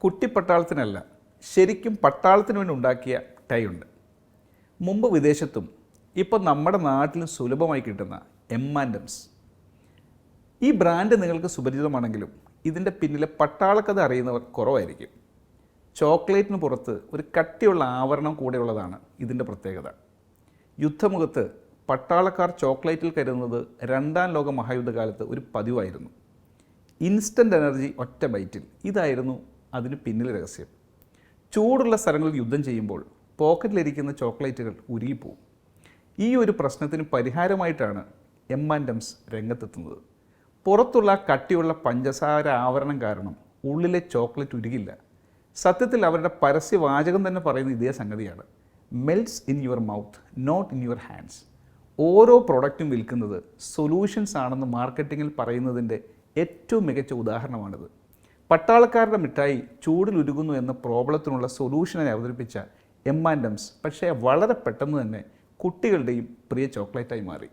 കുട്ടി പട്ടാളത്തിനല്ല, ശരിക്കും പട്ടാളത്തിന് വേണ്ടി ഉണ്ടാക്കിയ ടൈ ഉണ്ട്. മുമ്പ് വിദേശത്തും ഇപ്പോൾ നമ്മുടെ നാട്ടിലും സുലഭമായി കിട്ടുന്ന M&M's. ഈ ബ്രാൻഡ് നിങ്ങൾക്ക് സുപരിചിതമാണെങ്കിലും ഇതിൻ്റെ പിന്നിലെ പട്ടാളക്കഥ അറിയുന്നവർ കുറവായിരിക്കും. ചോക്ലേറ്റിന് പുറത്ത് ഒരു കട്ടിയുള്ള ആവരണം കൂടെയുള്ളതാണ് ഇതിൻ്റെ പ്രത്യേകത. യുദ്ധമുഖത്ത് പട്ടാളക്കാർ ചോക്ലേറ്റിൽ കരുതുന്നത് രണ്ടാം ലോക മഹായുദ്ധകാലത്ത് ഒരു പതിവായിരുന്നു. ഇൻസ്റ്റൻ്റ് എനർജി ഒറ്റ ബൈറ്റിൽ, ഇതായിരുന്നു അതിന് പിന്നിലെ രഹസ്യം. ചൂടുള്ള സ്ഥലങ്ങളിൽ യുദ്ധം ചെയ്യുമ്പോൾ പോക്കറ്റിലിരിക്കുന്ന ചോക്ലേറ്റുകൾ ഉരുകിപ്പോവും. ഈ ഒരു പ്രശ്നത്തിന് പരിഹാരമായിട്ടാണ് M&M's രംഗത്തെത്തുന്നത്. പുറത്തുള്ള കട്ടിയുള്ള പഞ്ചസാര ആവരണം കാരണം ഉള്ളിലെ ചോക്ലേറ്റ് ഉരുകില്ല. സത്യത്തിൽ അവരുടെ പരസ്യവാചകം തന്നെ പറയുന്ന ഇതേ സംഗതിയാണ്. Melts in your mouth, not in your hands. ഓരോ പ്രൊഡക്റ്റും വിൽക്കുന്നത് സൊല്യൂഷൻസ് ആണെന്ന് മാർക്കറ്റിങ്ങിൽ പറയുന്നതിൻ്റെ ഏറ്റവും മികച്ച ഉദാഹരണമാണിത്. പട്ടാളക്കാരുടെ മിഠായി ചൂടിൽ ഉരുകുന്നു എന്ന പ്രോബ്ലത്തിനുള്ള സൊല്യൂഷനെ അവതരിപ്പിച്ച M&M's പക്ഷേ വളരെ പെട്ടെന്ന് തന്നെ കുട്ടികളുടെയും പ്രിയ ചോക്ലേറ്റായി മാറി.